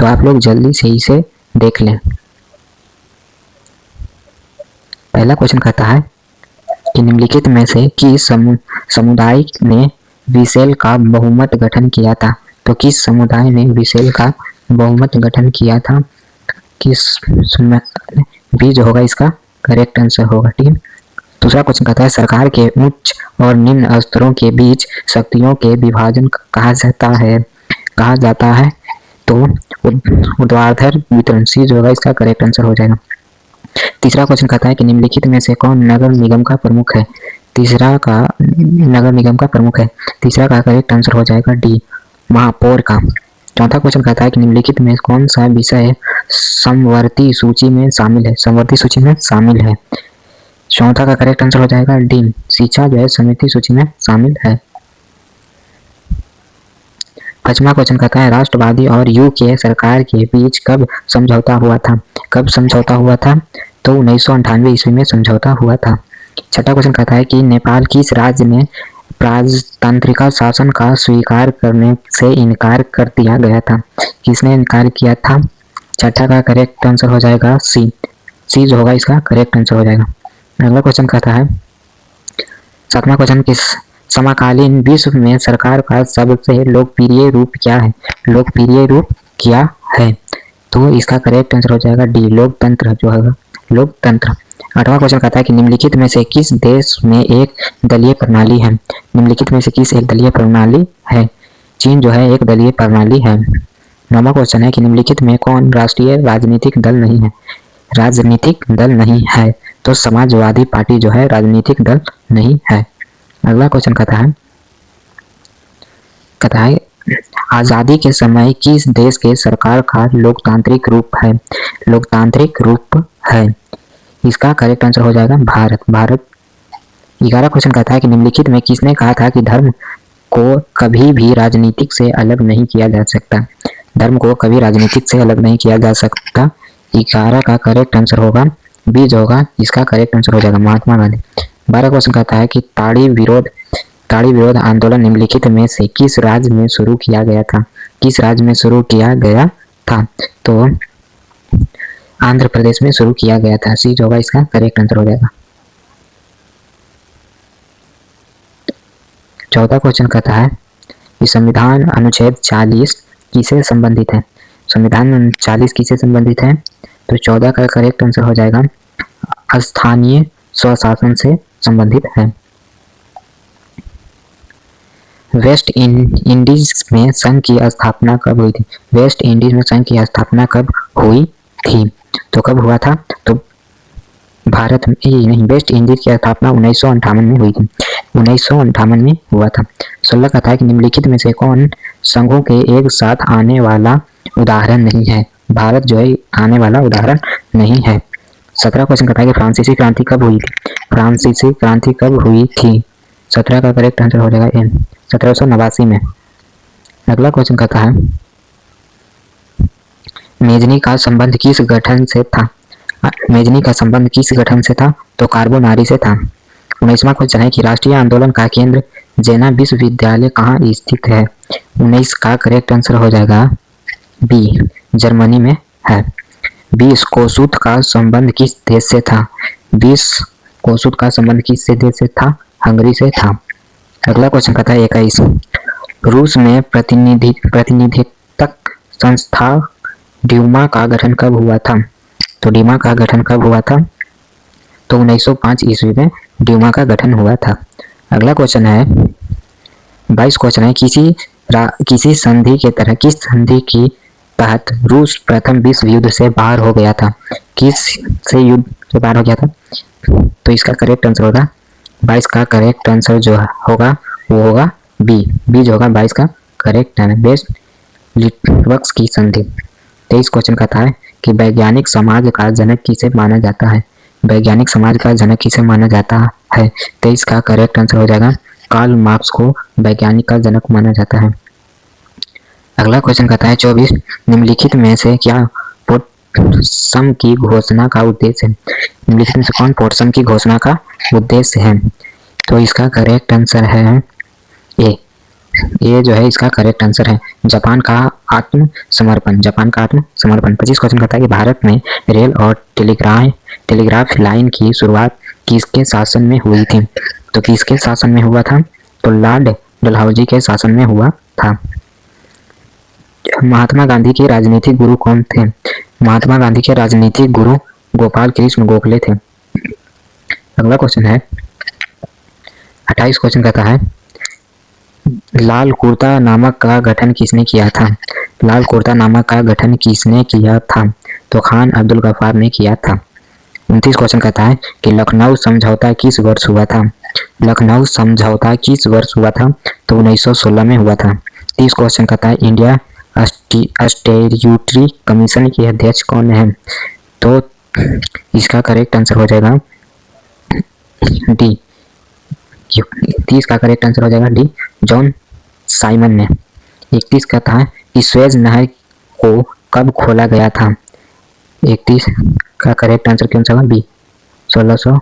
तो आप लोग जल्दी से इसे देख लें। पहला क्वेश्चन कहता है कि निम्नलिखित में से किस समुदाय ने विसेल का बहुमत गठन किया था। तो किस समुदाय ने विसेल का बहुमत गठन किया था, किस बी जो होगा इसका करेक्ट आंसर होगा। ठीक है। दूसरा क्वेश्चन कहता है सरकार के उच्च और निम्न स्तरों के बीच शक्तियों के विभाजन कहा जाता है। तो ऊर्ध्वाधर वितरण सी जो होगा इसका करेक्ट आंसर हो जाएगा। तीसरा क्वेश्चन कहता है कि निम्नलिखित में से कौन नगर निगम का प्रमुख है। तीसरा का नगर निगम का प्रमुख है, तीसरा का करेक्ट आंसर हो जाएगा डी महापौर का। चौथा क्वेश्चन कहता है कि निम्नलिखित में कौन सा विषय समवर्ती सूची में शामिल है। समवर्ती सूची में शामिल है, चौथा का करेक्ट आंसर हो जाएगा डी शिक्षा जो है समिति सूची में शामिल है। पांचवा क्वेश्चन कहता है राष्ट्रवादी और यूके सरकार के बीच कब समझौता हुआ था। कब समझौता हुआ था, तो 1998 ईस्वी में समझौता हुआ था। छठा क्वेश्चन कहता है कि नेपाल किस राज्य ने राजतांत्रिक शासन का स्वीकार करने से इनकार कर दिया गया था। किसने इनकार किया था। छठा का करेक्ट आंसर हो जाएगा सी जो होगा इसका करेक्ट आंसर हो जाएगा। अगला क्वेश्चन कहता है सातवां क्वेश्चन किस समकालीन विश्व में सरकार का सबसे लोकप्रिय रूप क्या है। लोकप्रिय रूप क्या है, तो इसका करेक्ट आंसर हो जाएगा डी लोकतंत्र जो है लोकतंत्र। आठवां क्वेश्चन कहता है कि निम्नलिखित में से किस देश में एक दलीय प्रणाली है। निम्नलिखित में से किस एक दलीय प्रणाली है। चीन जो है एक दलीय प्रणाली है। नौवां क्वेश्चन है कि निम्नलिखित में कौन राष्ट्रीय राजनीतिक दल नहीं है। राजनीतिक दल नहीं है, तो समाजवादी पार्टी जो है राजनीतिक दल नहीं है। अगला क्वेश्चन कहता है आजादी के समय किस देश के सरकार का लोकतांत्रिक रूप है। लोकतांत्रिक रूप है, इसका करेक्ट आंसर हो जाएगा भारत। 11 क्वेश्चन कहता है कि निम्नलिखित में किसने कहा था कि धर्म को कभी भी राजनीतिक से अलग नहीं किया जा सकता। धर्म को कभी राजनीतिक से अलग नहीं किया जा सकता। 11 का करेक्ट आंसर होगा बी जो होगा इसका करेक्ट आंसर हो जाएगा महात्मा गांधी। 12 क्वेश्चन कहता है कि ताड़ी विरोध आंदोलन निम्नलिखित में से किस राज्य में शुरू किया गया था। किस राज्य में शुरू किया गया था, तो आंध्र प्रदेश में शुरू किया गया था। सी जो होगा इसका करेक्ट आंसर हो जाएगा। 14 क्वेश्चन कहता है कि संविधान अनुच्छेद 40 किसे संबंधित है। संविधान 40 किसे संबंधित है, तो 14 का करेक्ट आंसर हो जाएगा स्थानीय स्वशासन से संबंधित है। वेस्ट इंडीज में संघ की स्थापना कब हुई थी। वेस्ट इंडीज में संघ की स्थापना कब हुई थी, तो कब हुआ था, तो भारत में नहीं, वेस्ट इंडीज की स्थापना 1958 में हुई थी। 1958 में हुआ था। 16 का था कि निम्नलिखित में से कौन संघों के एक साथ आने वाला उदाहरण नहीं है। भारत जो है आने वाला उदाहरण नहीं है। 17 क्वेश्चन का था कि फ्रांसीसी क्रांति कब हुई थी। फ्रांसीसी क्रांति कब हुई थी, 17 का करेक्ट आंसर हो जाएगा एन 1789 में। अगला क्वेश्चन कहता है मेजनी का संबंध किस गठन से था। मेजनी का संबंध किस गठन से था, तो कार्बोनारी से था। 19वां क्वेश्चन है कि राष्ट्रीय आंदोलन का केंद्र जेना विश्वविद्यालय कहाँ स्थित है। 19 का करेक्ट आंसर हो जाएगा बी जर्मनी में है। 20 कोसूत का संबंध किस देश से था। 20 कोसूत का संबंध किस देश से था, हंगरी से था। अगला क्वेश्चन कहता है 21 रूस में प्रतिनिधित्व संस्था ड्यूमा का गठन कब हुआ था। तो ड्यूमा का गठन कब हुआ था, तो 1905 ईस्वी में ड्यूमा का गठन हुआ था। अगला क्वेश्चन है 22 क्वेश्चन है किसी संधि के तरह किस संधि की तहत रूस प्रथम विश्व युद्ध से बाहर हो गया था। किस से युद्ध से बाहर हो गया था, तो इसका करेक्ट आंसर होगा 22 का करेक्ट आंसर जो होगा वो होगा बी जो होगा 22 का करेक्ट है बेस्ट लिटवक्स की संधि। 23 क्वेश्चन कहता है कि वैज्ञानिक समाज का जनक किसे माना जाता है। वैज्ञानिक समाज का जनक किसे माना जाता है, 23 का करेक्ट आंसर हो जाएगा कार्ल मार्क्स को वैज्ञानिक का जनक माना जाता है। अगला क्वेश्चन कहता है 24 निम्नलिखित में से क्या पोट्सम की घोषणा का उद्देश्य है। निम्नलिखित में से कौन पोट्सम की घोषणा का उद्देश्य है, तो इसका करेक्ट आंसर है ए ये जो है इसका करेक्ट आंसर है जापान का आत्मसमर्पण। जापान का आत्मसमर्पण। 25 क्वेश्चन कहता है कि भारत में रेल और टेलीग्राफ लाइन की शुरुआत किसके शासन में हुई थी? तो किसके शासन में हुआ था? तो लॉर्ड डलहौजी के शासन में हुआ था। महात्मा गांधी के राजनीतिक गुरु कौन थे? महात्मा गांधी के राजनीतिक गुरु गोपाल कृष्ण गोखले थे। अगला क्वेश्चन है 28 क्वेश्चन कहता है लाल कुर्ता नामक का गठन किसने किया था? लाल कुर्ता नामक का गठन किसने किया था? तो खान अब्दुल गफ्फार ने किया था। 29 क्वेश्चन कहता है कि लखनऊ समझौता किस वर्ष हुआ था? लखनऊ समझौता किस वर्ष हुआ था? तो 1916 में हुआ था। 30 क्वेश्चन कहता है इंडिया स्टैट्यूटरी कमीशन के अध्यक्ष कौन है? तो इसका करेक्ट आंसर हो जाएगा डी। 30 का करेक्ट आंसर हो जाएगा डी, जॉन साइमन ने। 31 कहता है कि स्वेज नहर को कब खोला गया था? 31 का करेक्ट आंसर कौन सा होगा? बी, 1600